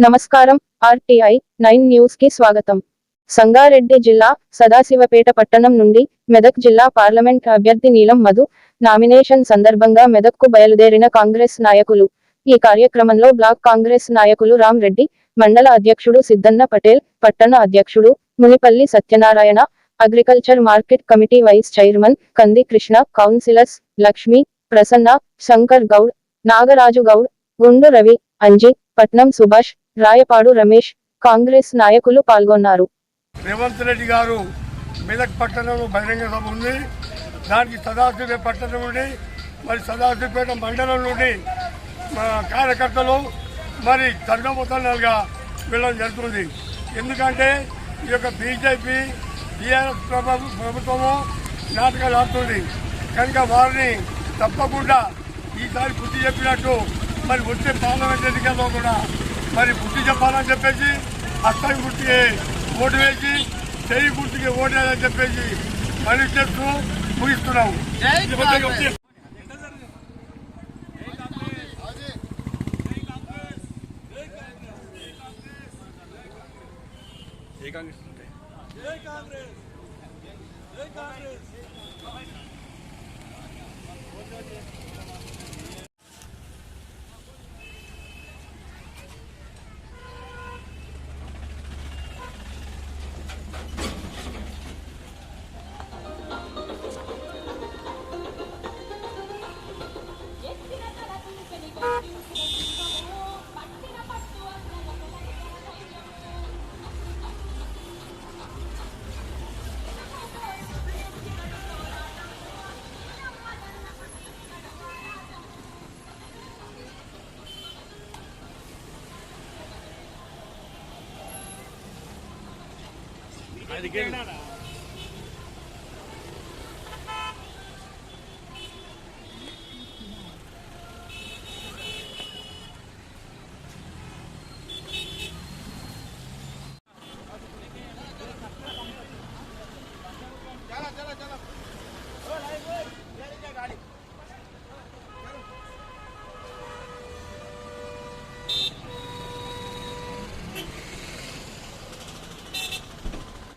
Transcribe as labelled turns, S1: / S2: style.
S1: నమస్కారం. RTI 9 news కి స్వాగతం. సంగారెడ్డి జిల్లా సదాశివపేట పట్టణం నుండి మెదక్ జిల్లా పార్లమెంట్ అభ్యర్థి నీలం మధు నామినేషన్ సందర్భంగా మెదక్కు బయలుదేరిన కాంగ్రెస్ నాయకులు. ఈ కార్యక్రమంలో బ్లాక్ కాంగ్రెస్ నాయకులు రామ్ రెడ్డి, మండల అధ్యక్షుడు సిద్దన్న పటేల్, పట్టణ అధ్యక్షుడు Munipalli Satyanarayana, agriculture market committee vice chairman Kandi Krishna, councillors Lakshmi, Prasanna, Shankar Goud, Nagaraju Goud, Gundu Ravi, Anji, పట్నం సుభాష్, రాయపాడు రమేష్, కాంగ్రెస్ నాయకులు పాల్గొన్నారు.
S2: రేవంత్ రెడ్డి గారు మెదక్ పట్టణంలో బహిరంగ సభ ఉంది. దానికి సదాశివపేట పట్టణం నుండి మరి సదాశివపేట మండలం నుండి కార్యకర్తలు మరి తండమొత్తాలుగా వెళ్ళడం జరుగుతుంది. ఎందుకంటే ఈ యొక్క బీజేపీ టీఆర్ఎస్ ప్రభుత్వము నాటకాలు ఆడుతుంది కనుక వారిని తప్పకుండా ఈసారి బుద్ధి చెప్పినట్టు మరి వచ్చే పార్లమెంట్ ఎన్నికల్లో కూడా మరి బుద్ధి చెప్పాలని చెప్పేసి అస్సాయి గుర్తుకి ఓటు వేసి చెయ్యి గుర్తుకి ఓటు వేయాలని చెప్పేసి మళ్ళీ చెప్తూ ముగిస్తున్నాము. అది